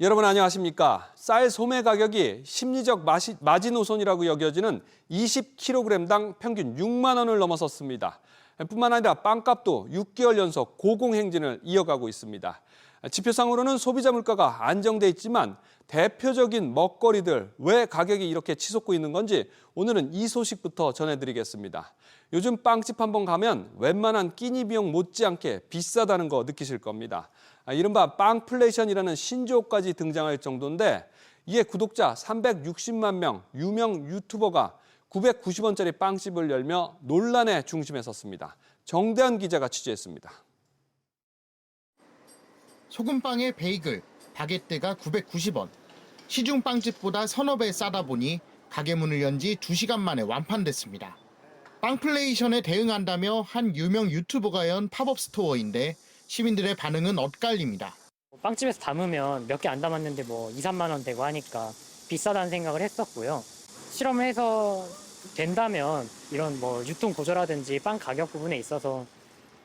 여러분 안녕하십니까? 쌀 소매 가격이 심리적 마지노선이라고 여겨지는 20kg당 평균 6만 원을 넘어섰습니다. 뿐만 아니라 빵값도 6개월 연속 고공행진을 이어가고 있습니다. 지표상으로는 소비자 물가가 안정돼 있지만 대표적인 먹거리들 왜 가격이 이렇게 치솟고 있는 건지 오늘은 이 소식부터 전해드리겠습니다. 요즘 빵집 한번 가면 웬만한 끼니 비용 못지않게 비싸다는 거 느끼실 겁니다. 이른바 빵플레이션이라는 신조어까지 등장할 정도인데 이에 구독자 360만 명 유명 유튜버가 990원짜리 빵집을 열며 논란의 중심에 섰습니다. 정대한 기자가 취재했습니다. 소금빵에 베이글, 바게트가 990원. 시중 빵집보다 서너 배 싸다 보니 가게 문을 연 지 2시간 만에 완판됐습니다. 빵플레이션에 대응한다며 한 유명 유튜버가 연 팝업 스토어인데 시민들의 반응은 엇갈립니다. 빵집에서 담으면 몇 개 안 담았는데 2, 3만 원 되고 하니까 비싸다는 생각을 했었고요. 실험을 해서 된다면 이런 유통 구조라든지 빵 가격 부분에 있어서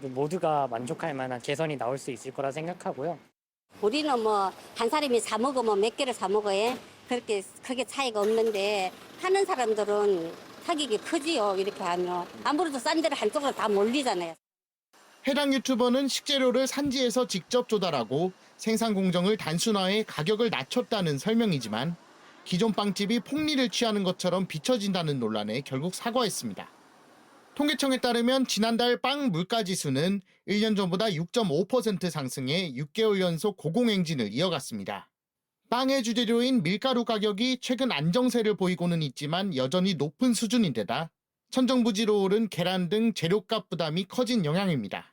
모두가 만족할 만한 개선이 나올 수 있을 거라 생각하고요. 우리는 한 사람이 사 먹으면 몇 개를 사 먹어야 그렇게 크게 차이가 없는데 하는 사람들은 타격이 크지요. 이렇게 하면 아무래도 싼 데를 한쪽으로 다 몰리잖아요. 해당 유튜버는 식재료를 산지에서 직접 조달하고 생산 공정을 단순화해 가격을 낮췄다는 설명이지만 기존 빵집이 폭리를 취하는 것처럼 비춰진다는 논란에 결국 사과했습니다. 통계청에 따르면 지난달 빵 물가지수는 1년 전보다 6.5% 상승해 6개월 연속 고공행진을 이어갔습니다. 빵의 주재료인 밀가루 가격이 최근 안정세를 보이고는 있지만 여전히 높은 수준인데다 천정부지로 오른 계란 등 재료값 부담이 커진 영향입니다.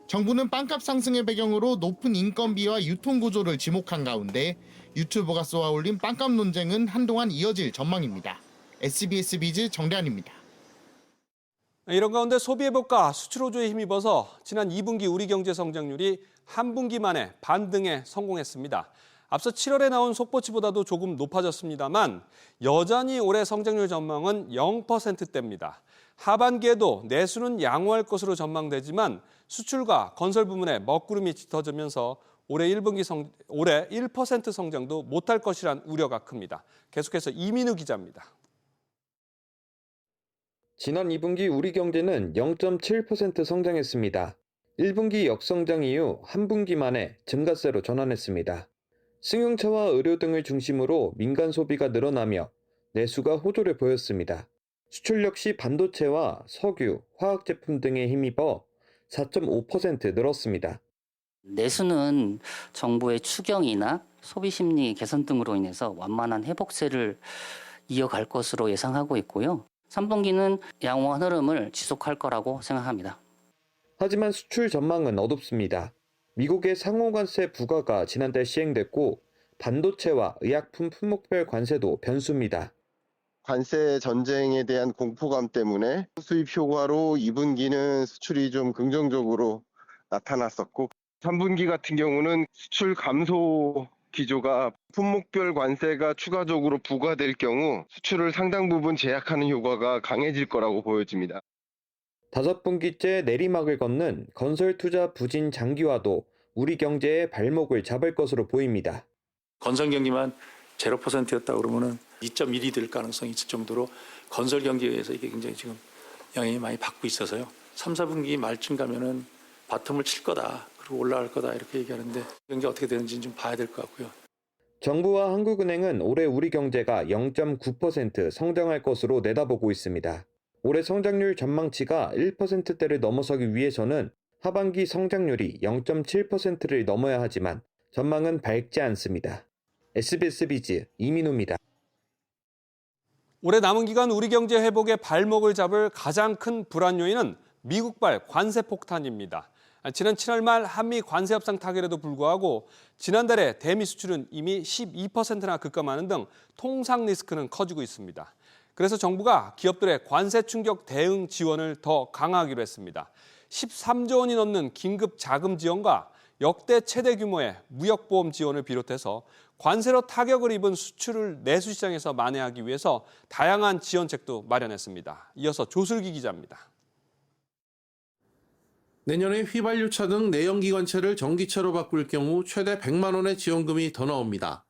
정부는 빵값 상승의 배경으로 높은 인건비와 유통구조를 지목한 가운데 유튜버가 쏘아올린 빵값 논쟁은 한동안 이어질 전망입니다. SBS 비즈 정대한입니다. 이런 가운데 소비회복과 수출 호조에 힘입어서 지난 2분기 우리 경제 성장률이 한 분기 만에 반등에 성공했습니다. 앞서 7월에 나온 속보치보다도 조금 높아졌습니다만 여전히 올해 성장률 전망은 0%대입니다. 하반기에도 내수는 양호할 것으로 전망되지만 수출과 건설 부문에 먹구름이 짙어지면서 올해 1% 성장도 못할 것이란 우려가 큽니다. 계속해서 이민우 기자입니다. 지난 2분기 우리 경제는 0.7% 성장했습니다. 1분기 역성장 이후 한 분기 만에 증가세로 전환했습니다. 승용차와 의료 등을 중심으로 민간 소비가 늘어나며 내수가 호조를 보였습니다. 수출 역시 반도체와 석유, 화학제품 등에 힘입어 4.5% 늘었습니다. 내수는 정부의 추경이나 소비심리 개선 등으로 인해서 완만한 회복세를 이어갈 것으로 예상하고 있고요. 3분기는 양호한 흐름을 지속할 거라고 생각합니다. 하지만 수출 전망은 어둡습니다. 미국의 상호관세 부과가 지난달 시행됐고 반도체와 의약품 품목별 관세도 변수입니다. 관세 전쟁에 대한 공포감 때문에 수입 효과로 2분기는 수출이 좀 긍정적으로 나타났었고 3분기 같은 경우는 수출 감소 기조가 품목별 관세가 추가적으로 부과될 경우 수출을 상당 부분 제약하는 효과가 강해질 거라고 보여집니다. 5분기째 내리막을 걷는 건설 투자 부진 장기화도 우리 경제의 발목을 잡을 것으로 보입니다. 건설 경기만 0%였다 그러면은 2.1이 될 가능성이 있을 정도로 건설 경기에서 이게 굉장히 지금 영향이 많이 받고 있어서요. 3, 4분기 말쯤 가면은 바텀을 칠 거다. 그리고 올라갈 거다. 이렇게 얘기하는데 경기 어떻게 되는지는 좀 봐야 될 것 같고요. 정부와 한국은행은 올해 우리 경제가 0.9% 성장할 것으로 내다보고 있습니다. 올해 성장률 전망치가 1%대를 넘어서기 위해서는 하반기 성장률이 0.7%를 넘어야 하지만 전망은 밝지 않습니다. SBS 비즈 이민우입니다. 올해 남은 기간 우리 경제 회복의 발목을 잡을 가장 큰 불안 요인은 미국발 관세 폭탄입니다. 지난 7월 말 한미 관세 협상 타결에도 불구하고 지난달에 대미 수출은 이미 12%나 급감하는 등 통상 리스크는 커지고 있습니다. 그래서 정부가 기업들의 관세 충격 대응 지원을 더 강화하기로 했습니다. 13조 원이 넘는 긴급 자금 지원과 역대 최대 규모의 무역보험 지원을 비롯해서 관세로 타격을 입은 수출을 내수 시장에서 만회하기 위해서 다양한 지원책도 마련했습니다. 이어서 조슬기 기자입니다. 내년에 휘발유차 등 내연기관차를 전기차로 바꿀 경우 최대 100만 원의 지원금이 더 나옵니다.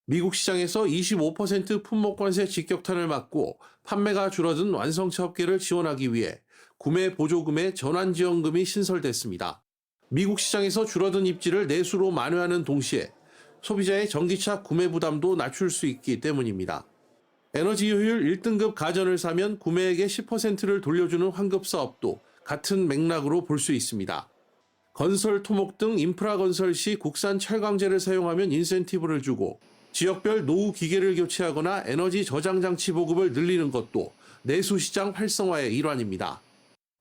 미국 시장에서 25% 품목관세 직격탄을 맞고 판매가 줄어든 완성차 업계를 지원하기 위해 구매 보조금의 전환지원금이 신설됐습니다. 미국 시장에서 줄어든 입지를 내수로 만회하는 동시에 소비자의 전기차 구매 부담도 낮출 수 있기 때문입니다. 에너지 효율 1등급 가전을 사면 구매액의 10%를 돌려주는 환급 사업도 같은 맥락으로 볼 수 있습니다. 건설, 토목 등 인프라 건설 시 국산 철강제를 사용하면 인센티브를 주고 지역별 노후 기계를 교체하거나 에너지 저장 장치 보급을 늘리는 것도 내수 시장 활성화의 일환입니다.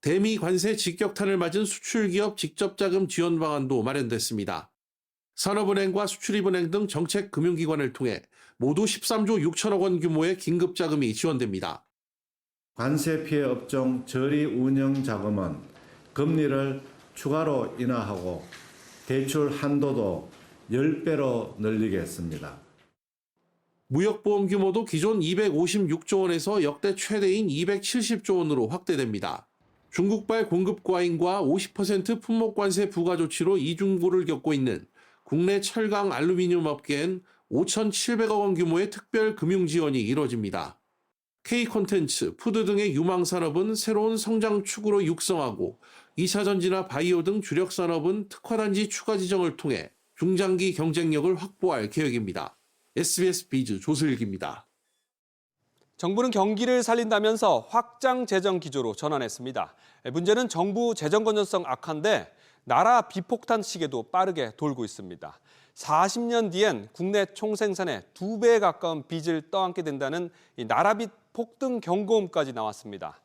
대미 관세 직격탄을 맞은 수출기업 직접자금 지원 방안도 마련됐습니다. 산업은행과 수출입은행 등 정책 금융기관을 통해 모두 13조 6천억 원 규모의 긴급자금이 지원됩니다. 관세 피해 업종 저리 운영 자금은 금리를 추가로 인하하고 대출 한도도 10배로 늘리겠습니다. 무역보험 규모도 기존 256조 원에서 역대 최대인 270조 원으로 확대됩니다. 중국발 공급 과잉과 50% 품목관세 부과 조치로 이중고를 겪고 있는 국내 철강 알루미늄 업계엔 5,700억 원 규모의 특별 금융 지원이 이뤄집니다. K콘텐츠, 푸드 등의 유망산업은 새로운 성장축으로 육성하고 2차 전지나 바이오 등 주력 산업은 특화단지 추가 지정을 통해 중장기 경쟁력을 확보할 계획입니다. SBS 비즈 조슬기입니다. 정부는 경기를 살린다면서 확장 재정 기조로 전환했습니다. 문제는 정부 재정 건전성 악화인데 나라 비폭탄 시계도 빠르게 돌고 있습니다. 40년 뒤엔 국내 총생산의 2배에 가까운 빚을 떠안게 된다는 나라빚 폭등 경고음까지 나왔습니다.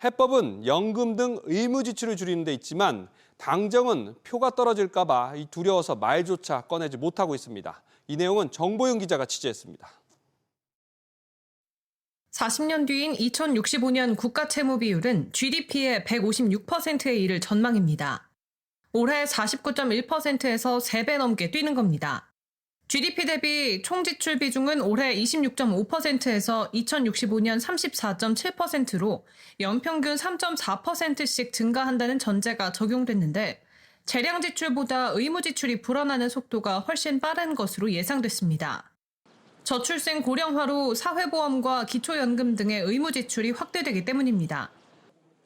해법은 연금 등 의무 지출을 줄이는 데 있지만 당정은 표가 떨어질까 봐 두려워서 말조차 꺼내지 못하고 있습니다. 이 내용은 정보윤 기자가 취재했습니다. 40년 뒤인 2065년 국가 채무 비율은 GDP의 156%에 이를 전망입니다. 올해 49.1%에서 3배 넘게 뛰는 겁니다. GDP 대비 총지출 비중은 올해 26.5%에서 2065년 34.7%로 연평균 3.4%씩 증가한다는 전제가 적용됐는데 재량 지출보다 의무 지출이 불어나는 속도가 훨씬 빠른 것으로 예상됐습니다. 저출생 고령화로 사회보험과 기초연금 등의 의무 지출이 확대되기 때문입니다.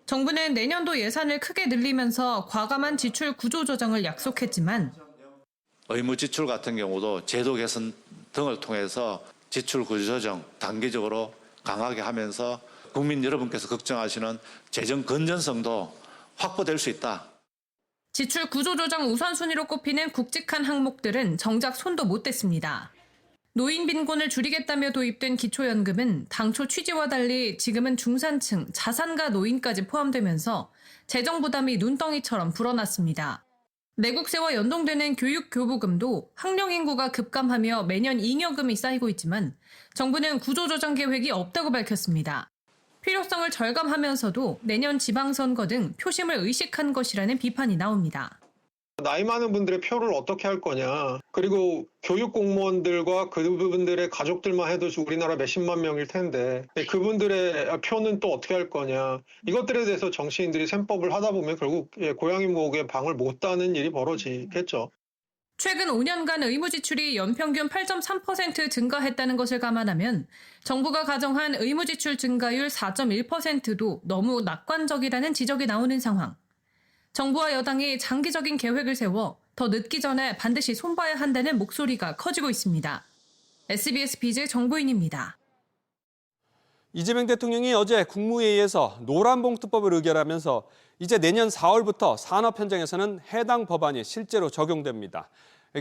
정부는 내년도 예산을 크게 늘리면서 과감한 지출 구조 조정을 약속했지만 의무 지출 같은 경우도 제도 개선 등을 통해서 지출 구조 조정 단계적으로 강하게 하면서 국민 여러분께서 걱정하시는 재정 건전성도 확보될 수 있다. 지출 구조 조정 우선순위로 꼽히는 굵직한 항목들은 정작 손도 못 댔습니다. 노인 빈곤을 줄이겠다며 도입된 기초연금은 당초 취지와 달리 지금은 중산층, 자산가 노인까지 포함되면서 재정 부담이 눈덩이처럼 불어났습니다. 내국세와 연동되는 교육교부금도 학령 인구가 급감하며 매년 잉여금이 쌓이고 있지만 정부는 구조조정 계획이 없다고 밝혔습니다. 필요성을 절감하면서도 내년 지방선거 등 표심을 의식한 것이라는 비판이 나옵니다. 나이 많은 분들의 표를 어떻게 할 거냐. 그리고 교육 공무원들과 그분들의 가족들만 해도 우리나라 몇십만 명일 텐데 그분들의 표는 또 어떻게 할 거냐. 이것들에 대해서 정치인들이 셈법을 하다 보면 결국 고양이 목에 방울 못 따는 일이 벌어지겠죠. 최근 5년간 의무 지출이 연평균 8.3% 증가했다는 것을 감안하면 정부가 가정한 의무 지출 증가율 4.1%도 너무 낙관적이라는 지적이 나오는 상황. 정부와 여당이 장기적인 계획을 세워 더 늦기 전에 반드시 손봐야 한다는 목소리가 커지고 있습니다. SBS 비즈 정보인입니다. 이재명 대통령이 어제 국무회의에서 노란봉투법을 의결하면서 이제 내년 4월부터 산업 현장에서는 해당 법안이 실제로 적용됩니다.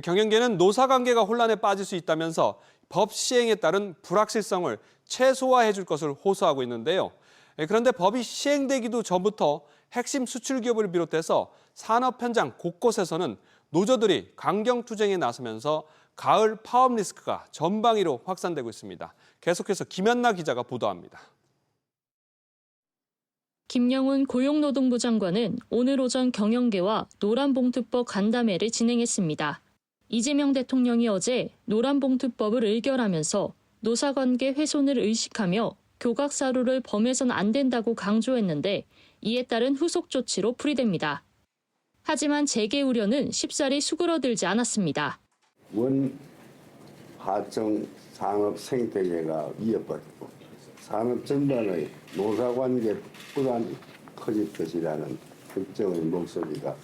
경영계는 노사관계가 혼란에 빠질 수 있다면서 법 시행에 따른 불확실성을 최소화해 줄 것을 호소하고 있는데요. 그런데 법이 시행되기도 전부터 핵심 수출 기업을 비롯해서 산업 현장 곳곳에서는 노조들이 강경투쟁에 나서면서 가을 파업 리스크가 전방위로 확산되고 있습니다. 계속해서 김연나 기자가 보도합니다. 김영훈 고용노동부 장관은 오늘 오전 경영계와 노란봉투법 간담회를 진행했습니다. 이재명 대통령이 어제 노란봉투법을 의결하면서 노사관계 훼손을 의식하며 교각사루를 범해선 안 된다고 강조했는데 이에 따른 후속 조치로 풀이됩니다. 하지만 재개 우려는 쉽사리 수그러들지 않았습니다. 원 하청 산업 생태계가 위협받고 산업 전반의 노사관계 부담이 커질 것이라는 걱정의 목소리가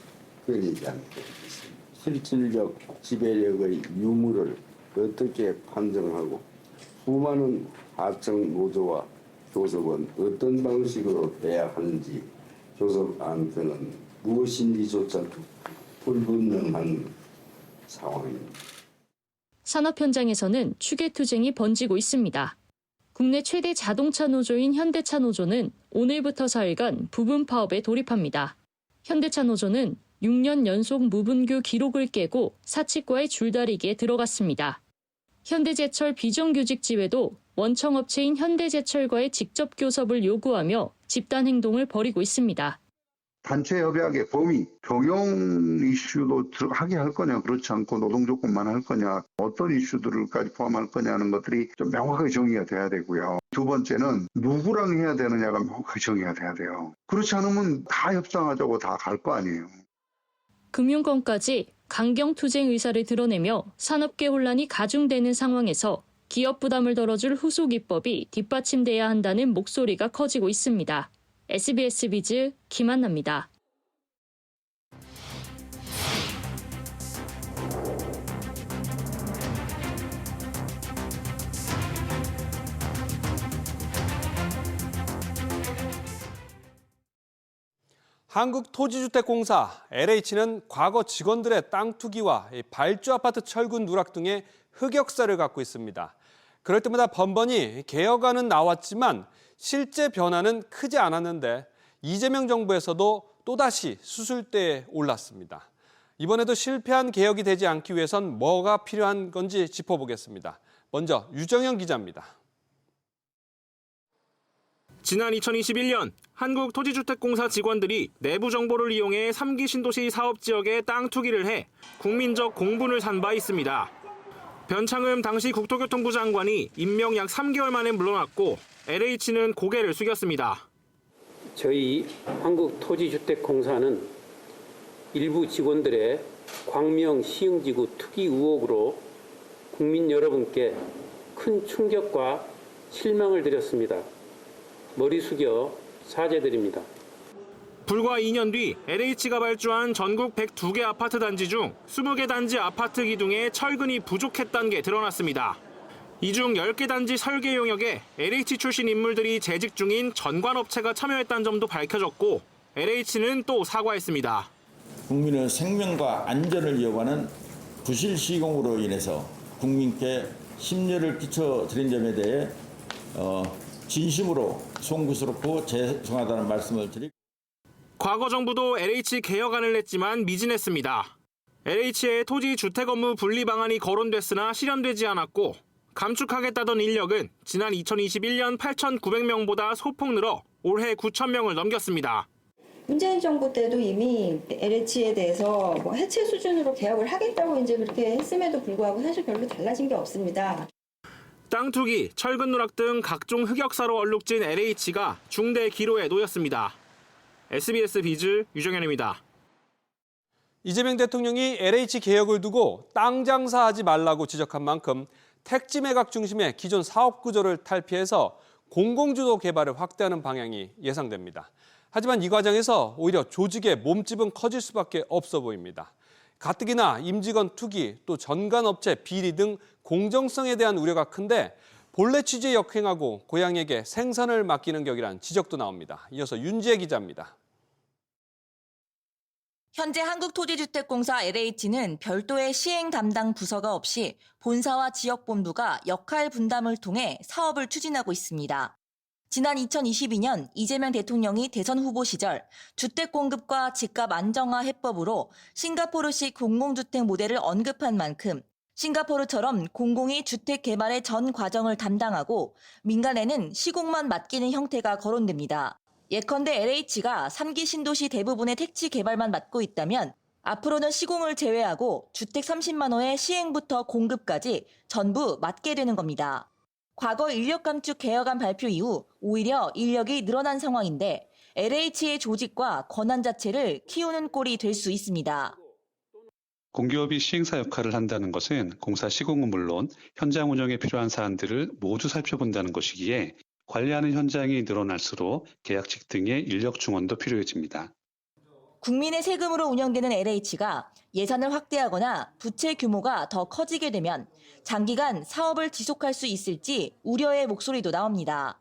끊이지 않고 있습니다. 실질적 지배력의 유무를 어떻게 판정하고 수많은 하청 노조와 교섭은 어떤 방식으로 돼야 하는지 교섭안에는 무엇인지조차 불분명한 상황입니다. 산업 현장에서는 추계 투쟁이 번지고 있습니다. 국내 최대 자동차 노조인 현대차 노조는 오늘부터 4일간 부분 파업에 돌입합니다. 현대차 노조는 6년 연속 무분규 기록을 깨고 사측과의 줄다리기에 들어갔습니다. 현대제철 비정규직지회도 원청업체인 현대제철과의 직접 교섭을 요구하며 집단 행동을 벌이고 있습니다. 단체 협약의 범위, 경영 이슈도 하게 할 거냐, 그렇지 않고 노동 조건만 할 거냐, 어떤 이슈들까지 포함할 거냐는 것들이 좀 명확하게 정의가 돼야 되고요. 두 번째는 누구랑 해야 되느냐가 명확하게 정의가 돼야 돼요. 그렇지 않으면 다 협상하자고 다 갈 거 아니에요. 금융권까지 강경 투쟁 의사를 드러내며 산업계 혼란이 가중되는 상황에서 기업 부담을 덜어줄 후속 입법이 뒷받침돼야 한다는 목소리가 커지고 있습니다. SBS 비즈 김한나입니다. 한국토지주택공사 LH는 과거 직원들의 땅 투기와 발주 아파트 철근 누락 등의 흑역사를 갖고 있습니다. 그럴 때마다 번번이 개혁안은 나왔지만 실제 변화는 크지 않았는데 이재명 정부에서도 또다시 수술대에 올랐습니다. 이번에도 실패한 개혁이 되지 않기 위해선 뭐가 필요한 건지 짚어보겠습니다. 먼저 유정현 기자입니다. 지난 2021년 한국토지주택공사 직원들이 내부 정보를 이용해 3기 신도시 사업지역에 땅 투기를 해 국민적 공분을 산 바 있습니다. 변창흠 당시 국토교통부 장관이 임명 약 3개월 만에 물러났고 LH는 고개를 숙였습니다. 저희 한국토지주택공사는 일부 직원들의 광명 시흥지구 투기 의혹으로 국민 여러분께 큰 충격과 실망을 드렸습니다. 머리 숙여 사죄드립니다. 불과 2년 뒤 LH가 발주한 전국 102개 아파트 단지 중 20개 단지 아파트 기둥에 철근이 부족했다는 게 드러났습니다. 이 중 10개 단지 설계 용역에 LH 출신 인물들이 재직 중인 전관업체가 참여했다는 점도 밝혀졌고 LH는 또 사과했습니다. 국민의 생명과 안전을 이어가는 부실 시공으로 인해서 국민께 심려를 끼쳐드린 점에 대해 진심으로 송구스럽고 죄송하다는 말씀을 드리고 과거 정부도 LH 개혁안을 냈지만 미진했습니다. LH의 토지 주택 업무 분리 방안이 거론됐으나 실현되지 않았고 감축하겠다던 인력은 지난 2021년 8,900명보다 소폭 늘어 올해 9,000명을 넘겼습니다. 문재인 정부 때도 이미 LH에 대해서 해체 수준으로 개혁을 하겠다고 이제 그렇게 했음에도 불구하고 사실 별로 달라진 게 없습니다. 땅 투기, 철근 누락 등 각종 흑역사로 얼룩진 LH가 중대 기로에 놓였습니다. SBS 비즈 유정현입니다. 이재명 대통령이 LH 개혁을 두고 땅 장사하지 말라고 지적한 만큼 택지 매각 중심의 기존 사업 구조를 탈피해서 공공주도 개발을 확대하는 방향이 예상됩니다. 하지만 이 과정에서 오히려 조직의 몸집은 커질 수밖에 없어 보입니다. 가뜩이나 임직원 투기, 또 전관업체 비리 등 공정성에 대한 우려가 큰데 본래 취지에 역행하고 고향에게 생산을 맡기는 격이란 지적도 나옵니다. 이어서 윤지혜 기자입니다. 현재 한국토지주택공사 LH는 별도의 시행 담당 부서가 없이 본사와 지역본부가 역할 분담을 통해 사업을 추진하고 있습니다. 지난 2022년 이재명 대통령이 대선 후보 시절 주택 공급과 집값 안정화 해법으로 싱가포르식 공공주택 모델을 언급한 만큼 싱가포르처럼 공공이 주택 개발의 전 과정을 담당하고 민간에는 시공만 맡기는 형태가 거론됩니다. 예컨대 LH가 3기 신도시 대부분의 택지 개발만 맡고 있다면 앞으로는 시공을 제외하고 주택 30만 호의 시행부터 공급까지 전부 맡게 되는 겁니다. 과거 인력 감축 개혁안 발표 이후 오히려 인력이 늘어난 상황인데 LH의 조직과 권한 자체를 키우는 꼴이 될 수 있습니다. 공기업이 시행사 역할을 한다는 것은 공사 시공은 물론 현장 운영에 필요한 사안들을 모두 살펴본다는 것이기에 관리하는 현장이 늘어날수록 계약직 등의 인력 중원도 필요해집니다. 국민의 세금으로 운영되는 LH가 예산을 확대하거나 부채 규모가 더 커지게 되면 장기간 사업을 지속할 수 있을지 우려의 목소리도 나옵니다.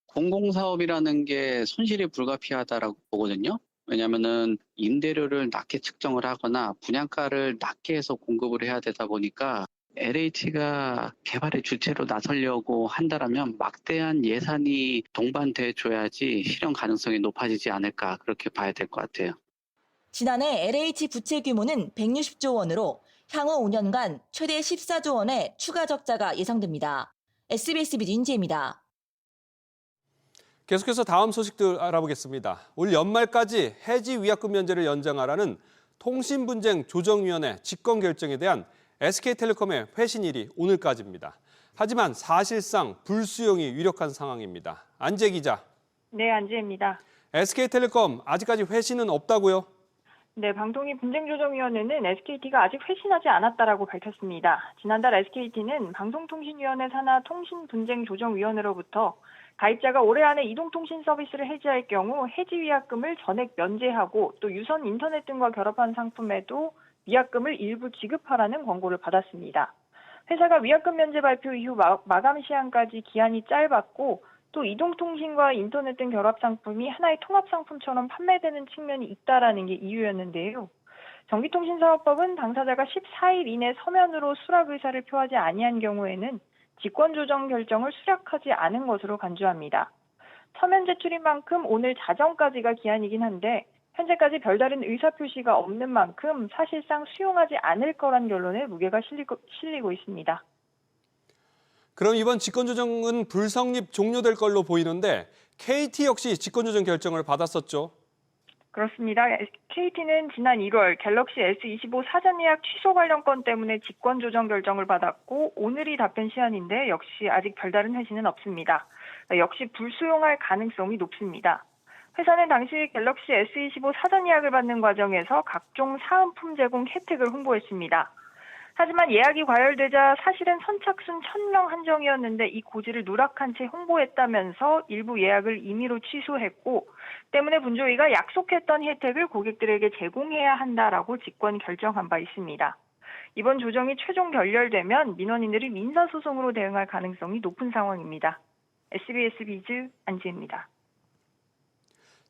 공공사업이라는 게 손실이 불가피하다라고 보거든요. 왜냐하면은 임대료를 낮게 측정을 하거나 분양가를 낮게 해서 공급을 해야 되다 보니까 LH가 개발의 주체로 나서려고 한다라면 막대한 예산이 동반돼 줘야지 실현 가능성이 높아지지 않을까 그렇게 봐야 될 것 같아요. 지난해 LH 부채 규모는 160조 원으로 향후 5년간 최대 14조 원의 추가 적자가 예상됩니다. SBS BG 인지입니다. 계속해서 다음 소식들 알아보겠습니다. 올 연말까지 해지 위약금 면제를 연장하라는 통신분쟁조정위원회 직권 결정에 대한 SK텔레콤의 회신일이 오늘까지입니다. 하지만 사실상 불수용이 유력한 상황입니다. 안재 기자. 네, 안재입니다. SK텔레콤 아직까지 회신은 없다고요? 네, 방통위분쟁조정위원회는 SKT가 아직 회신하지 않았다라고 밝혔습니다. 지난달 SKT는 방송통신위원회 산하 통신분쟁조정위원회로부터 가입자가 올해 안에 이동통신 서비스를 해지할 경우 해지 위약금을 전액 면제하고 또 유선 인터넷 등과 결합한 상품에도 위약금을 일부 지급하라는 권고를 받았습니다. 회사가 위약금 면제 발표 이후 마감 시한까지 기한이 짧았고 또 이동통신과 인터넷 등 결합 상품이 하나의 통합 상품처럼 판매되는 측면이 있다라는 게 이유였는데요. 전기통신사업법은 당사자가 14일 이내 서면으로 수락 의사를 표하지 아니한 경우에는 직권조정 결정을 수락하지 않은 것으로 간주합니다. 서면 제출인 만큼 오늘 자정까지가 기한이긴 한데 현재까지 별다른 의사표시가 없는 만큼 사실상 수용하지 않을 거란 결론에 무게가 실리고 있습니다. 그럼 이번 직권조정은 불성립 종료될 걸로 보이는데 KT 역시 직권조정 결정을 받았었죠? 그렇습니다. KT는 지난 1월 갤럭시 S25 사전 예약 취소 관련 건 때문에 직권조정 결정을 받았고 오늘이 답변 시한인데 역시 아직 별다른 회신은 없습니다. 역시 불수용할 가능성이 높습니다. 회사는 당시 갤럭시 S25 사전 예약을 받는 과정에서 각종 사은품 제공 혜택을 홍보했습니다. 하지만 예약이 과열되자 사실은 선착순 1000명 한정이었는데 이 고지를 누락한 채 홍보했다면서 일부 예약을 임의로 취소했고 때문에 분조위가 약속했던 혜택을 고객들에게 제공해야 한다라고 직권 결정한 바 있습니다. 이번 조정이 최종 결렬되면 민원인들이 민사소송으로 대응할 가능성이 높은 상황입니다. SBS 비즈 안지입니다.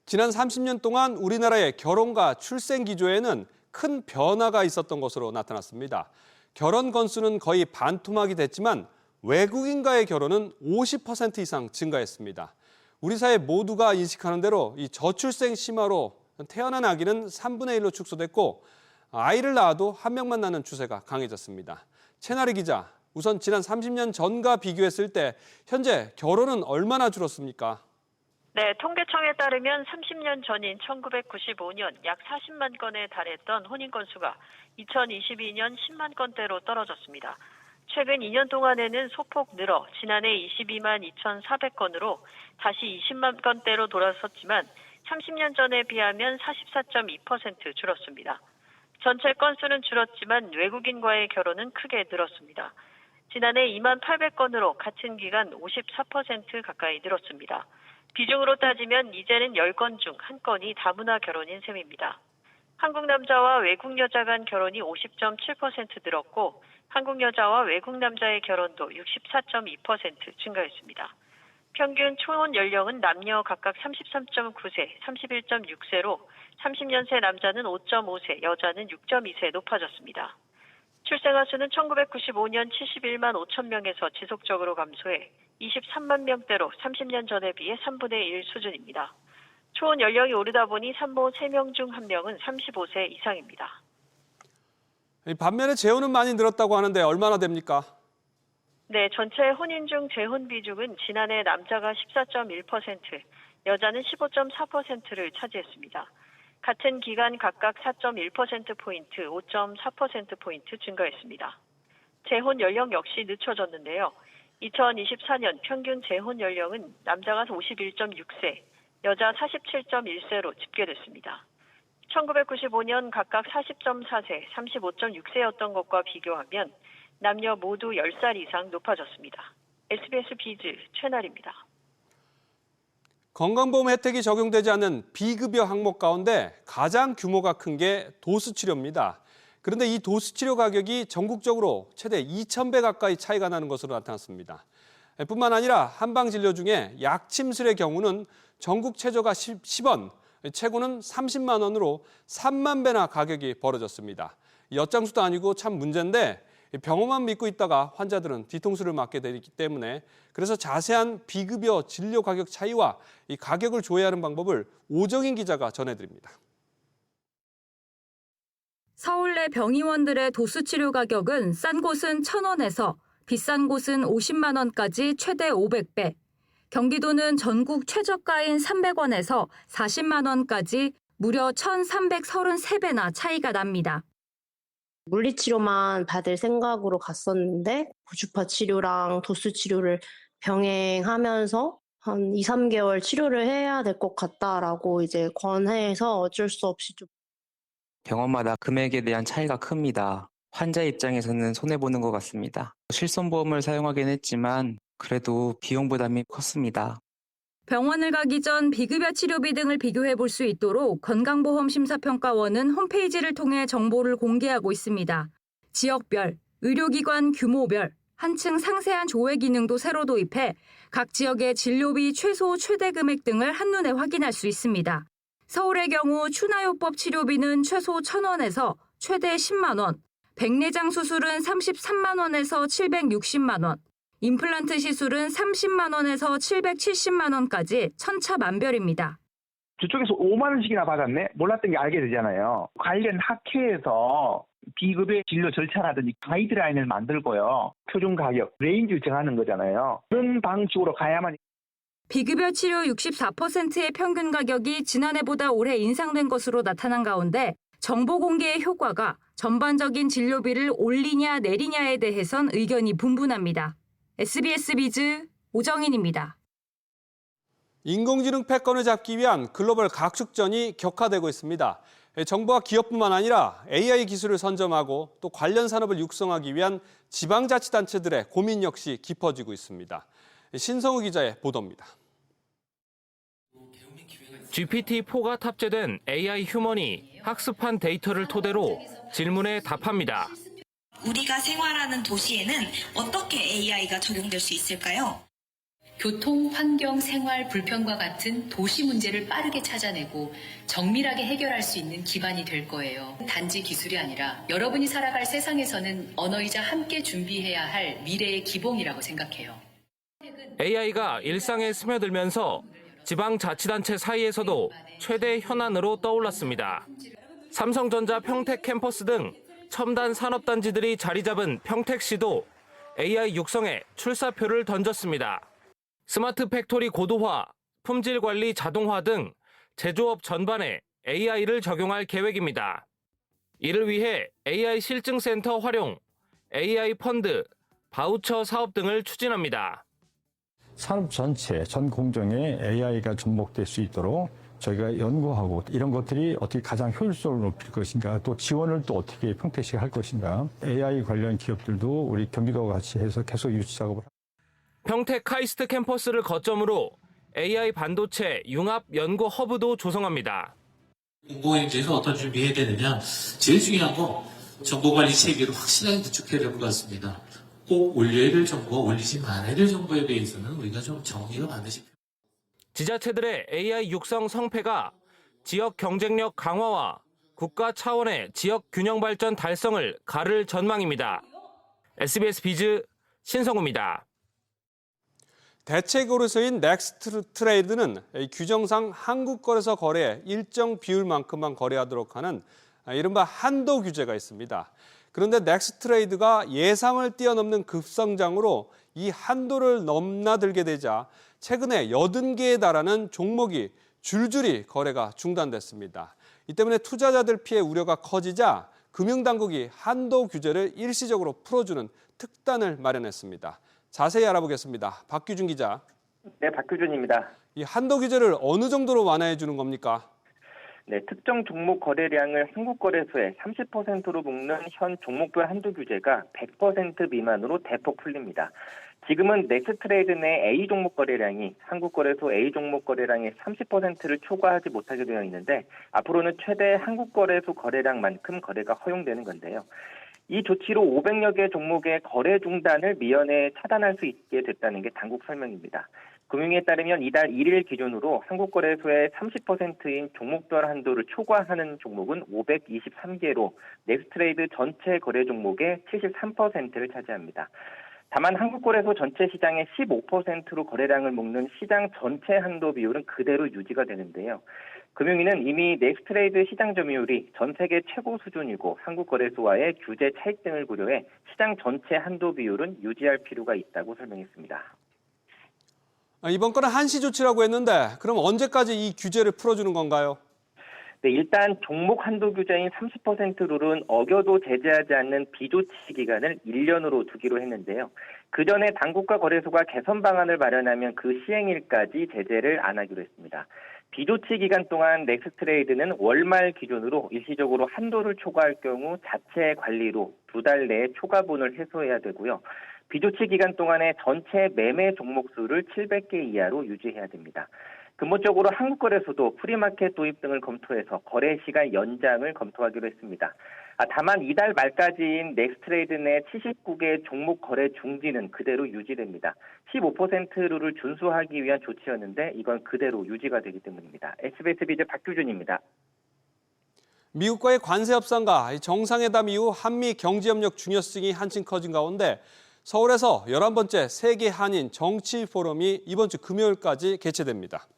지난 30년 동안 우리나라의 결혼과 출생 기조에는 큰 변화가 있었던 것으로 나타났습니다. 결혼 건수는 거의 반토막이 됐지만 외국인과의 결혼은 50% 이상 증가했습니다. 우리 사회 모두가 인식하는 대로 이 저출생 심화로 태어난 아기는 3분의 1로 축소됐고 아이를 낳아도 한 명만 낳는 추세가 강해졌습니다. 채나리 기자, 우선 지난 30년 전과 비교했을 때 현재 결혼은 얼마나 줄었습니까? 네, 통계청에 따르면 30년 전인 1995년 약 40만 건에 달했던 혼인 건수가 2022년 10만 건대로 떨어졌습니다. 최근 2년 동안에는 소폭 늘어 지난해 22만 2,400건으로 다시 20만 건대로 돌아섰지만 30년 전에 비하면 44.2% 줄었습니다. 전체 건수는 줄었지만 외국인과의 결혼은 크게 늘었습니다. 지난해 2만 800건으로 같은 기간 54% 가까이 늘었습니다. 비중으로 따지면 이제는 10건 중 1건이 다문화 결혼인 셈입니다. 한국 남자와 외국 여자 간 결혼이 50.7% 늘었고 한국 여자와 외국 남자의 결혼도 64.2% 증가했습니다. 평균 초혼 연령은 남녀 각각 33.9세, 31.6세로 30년세 남자는 5.5세, 여자는 6.2세 높아졌습니다. 출생아 수는 1995년 71만 5천 명에서 지속적으로 감소해 23만 명대로 30년 전에 비해 3분의 1 수준입니다. 초혼 연령이 오르다 보니 산모 3명 중 1명은 35세 이상입니다. 반면에 재혼은 많이 늘었다고 하는데 얼마나 됩니까? 네, 전체 혼인 중 재혼 비중은 지난해 남자가 14.1%, 여자는 15.4%를 차지했습니다. 같은 기간 각각 4.1%포인트, 5.4%포인트 증가했습니다. 재혼 연령 역시 늦춰졌는데요. 2024년 평균 재혼 연령은 남자가 51.6세, 여자 47.1세로 집계됐습니다. 1995년 각각 40.4세, 35.6세였던 것과 비교하면 남녀 모두 10살 이상 높아졌습니다. SBS 비즈 최나리입니다. 건강보험 혜택이 적용되지 않는 비급여 항목 가운데 가장 규모가 큰 게 도수치료입니다. 그런데 이 도수치료 가격이 전국적으로 최대 2,000배 가까이 차이가 나는 것으로 나타났습니다. 뿐만 아니라 한방진료 중에 약침술의 경우는 전국 최저가 10원, 최고는 30만 원으로 3만 배나 가격이 벌어졌습니다. 엿장수도 아니고 참 문제인데 병원만 믿고 있다가 환자들은 뒤통수를 맞게 되기 때문에 그래서 자세한 비급여 진료 가격 차이와 이 가격을 조회하는 방법을 오정인 기자가 전해드립니다. 서울 내 병의원들의 도수치료 가격은 싼 곳은 1,000원에서 비싼 곳은 50만 원까지 최대 500배, 경기도는 전국 최저가인 300원에서 40만 원까지 무려 1,333배나 차이가 납니다. 물리치료만 받을 생각으로 갔었는데 고주파 치료랑 도수 치료를 병행하면서 한 2, 3개월 치료를 해야 될 것 같다라고 이제 권해서 어쩔 수 없이 좀 병원마다 금액에 대한 차이가 큽니다. 환자 입장에서는 손해보는 것 같습니다. 실손보험을 사용하긴 했지만 그래도 비용 부담이 컸습니다. 병원을 가기 전 비급여 치료비 등을 비교해 볼 수 있도록 건강보험심사평가원은 홈페이지를 통해 정보를 공개하고 있습니다. 지역별, 의료기관 규모별, 한층 상세한 조회 기능도 새로 도입해 각 지역의 진료비 최소 최대 금액 등을 한눈에 확인할 수 있습니다. 서울의 경우 추나요법 치료비는 최소 1,000원에서 최대 10만 원, 백내장 수술은 33만 원에서 760만 원, 임플란트 시술은 30만 원에서 770만 원까지 천차만별입니다. 저쪽에서 5만 원씩이나 받았네? 몰랐던 게 알게 되잖아요. 관련 학회에서 비급여 진료 절차라든지 가이드라인을 만들고요. 표준 가격, 레인지를 정하는 거잖아요. 그런 방식으로 가야만. 비급여 치료 64%의 평균 가격이 지난해보다 올해 인상된 것으로 나타난 가운데 정보 공개의 효과가 전반적인 진료비를 올리냐 내리냐에 대해선 의견이 분분합니다. SBS 비즈 오정인입니다. 인공지능 패권을 잡기 위한 글로벌 각축전이 격화되고 있습니다. 정부와 기업뿐만 아니라 AI 기술을 선점하고 또 관련 산업을 육성하기 위한 지방자치단체들의 고민 역시 깊어지고 있습니다. 신성우 기자의 보도입니다. GPT-4가 탑재된 AI 휴먼이 학습한 데이터를 토대로 질문에 답합니다. 우리가 생활하는 도시에는 어떻게 AI가 적용될 수 있을까요? 교통, 환경, 생활, 불편과 같은 도시 문제를 빠르게 찾아내고 정밀하게 해결할 수 있는 기반이 될 거예요. 단지 기술이 아니라 여러분이 살아갈 세상에서는 언어이자 함께 준비해야 할 미래의 기본이라고 생각해요. AI가 일상에 스며들면서 지방자치단체 사이에서도 최대 현안으로 떠올랐습니다. 삼성전자 평택 캠퍼스 등 첨단 산업단지들이 자리 잡은 평택시도 AI 육성에 출사표를 던졌습니다. 스마트 팩토리 고도화, 품질 관리 자동화 등 제조업 전반에 AI를 적용할 계획입니다. 이를 위해 AI 실증센터 활용, AI 펀드, 바우처 사업 등을 추진합니다. 산업 전체, 전 공정에 AI가 접목될 수 있도록 저희가 연구하고 이런 것들이 어떻게 가장 효율성을 높일 것인가, 또 지원을 또 어떻게 평택시가 할 것인가, AI 관련 기업들도 우리 경기도와 같이 해서 계속 유치 작업을 합니다. 평택 카이스트 캠퍼스를 거점으로 AI 반도체 융합 연구 허브도 조성합니다. 공공행정에서 어떤 준비해야 되느냐, 제일 중요한 건 정보관리 체계를 확실하게 구축해야 될 것 같습니다. 꼭 올려야 될 정보와 올리지 말아야 될 정보에 대해서는 우리가 좀 정리가 반드시 필요합니다. 지자체들의 AI 육성 성패가 지역 경쟁력 강화와 국가 차원의 지역 균형 발전 달성을 가를 전망입니다. SBS 비즈 신성우입니다. 대체고를 쓰인 넥스트트레이드는 규정상 한국 거래소 거래의 일정 비율만큼만 거래하도록 하는 이른바 한도 규제가 있습니다. 그런데 넥스트트레이드가 예상을 뛰어넘는 급성장으로 이 한도를 넘나들게 되자 최근에 80개에 달하는 종목이 줄줄이 거래가 중단됐습니다. 이 때문에 투자자들 피해 우려가 커지자 금융당국이 한도 규제를 일시적으로 풀어주는 특단을 마련했습니다. 자세히 알아보겠습니다. 박규준 기자. 네, 박규준입니다. 이 한도 규제를 어느 정도로 완화해 주는 겁니까? 네, 특정 종목 거래량을 한국거래소에 30%로 묶는 현 종목별 한도 규제가 100% 미만으로 대폭 풀립니다. 지금은 넥스트레이드 내 A 종목 거래량이 한국거래소 A 종목 거래량의 30%를 초과하지 못하게 되어 있는데 앞으로는 최대 한국거래소 거래량만큼 거래가 허용되는 건데요. 이 조치로 500여 개 종목의 거래 중단을 미연에 차단할 수 있게 됐다는 게 당국 설명입니다. 금융위에 따르면 이달 1일 기준으로 한국거래소의 30%인 종목별 한도를 초과하는 종목은 523개로 넥스트레이드 전체 거래 종목의 73%를 차지합니다. 다만 한국거래소 전체 시장의 15%로 거래량을 묶는 시장 전체 한도 비율은 그대로 유지가 되는데요. 금융위는 이미 넥스트레이드 시장 점유율이 전 세계 최고 수준이고 한국거래소와의 규제 차익 등을 고려해 시장 전체 한도 비율은 유지할 필요가 있다고 설명했습니다. 이번 건은 한시 조치라고 했는데 그럼 언제까지 이 규제를 풀어주는 건가요? 네, 일단 종목 한도 규제인 30% 룰은 어겨도 제재하지 않는 비조치 기간을 1년으로 두기로 했는데요. 그 전에 당국과 거래소가 개선 방안을 마련하면 그 시행일까지 제재를 안 하기로 했습니다. 비조치 기간 동안 넥스트레이드는 월말 기준으로 일시적으로 한도를 초과할 경우 자체 관리로 2달 내에 초과분을 해소해야 되고요. 비조치 기간 동안에 전체 매매 종목 수를 700개 이하로 유지해야 됩니다. 근본적으로 한국거래소도 프리마켓 도입 등을 검토해서 거래 시간 연장을 검토하기로 했습니다. 다만 이달 말까지인 넥스트레이드 내 79개 종목 거래 중지는 그대로 유지됩니다. 15% 룰을 준수하기 위한 조치였는데 이건 그대로 유지가 되기 때문입니다. SBS 비즈 박규준입니다. 미국과의 관세 협상과 정상회담 이후 한미 경제협력 중요성이 한층 커진 가운데 서울에서 11번째 세계 한인 정치 포럼이 이번 주 금요일까지 개최됩니다.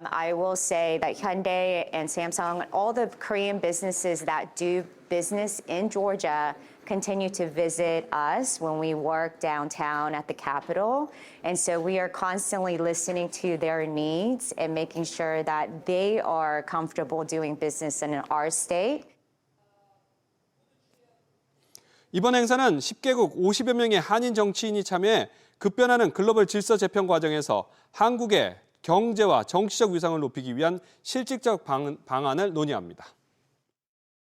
I will say that Hyundai and Samsung, all the Korean businesses that do business in Georgia continue to visit us when we work downtown at the Capitol. And so we are constantly listening to their needs and making sure that they are comfortable doing business in our state. 이번 행사는 10개국 50여 명의 한인 정치인이 참여해 급변하는 글로벌 질서 재편 과정에서 한국의 경제와 정치적 위상을 높이기 위한 실질적 방안을 논의합니다.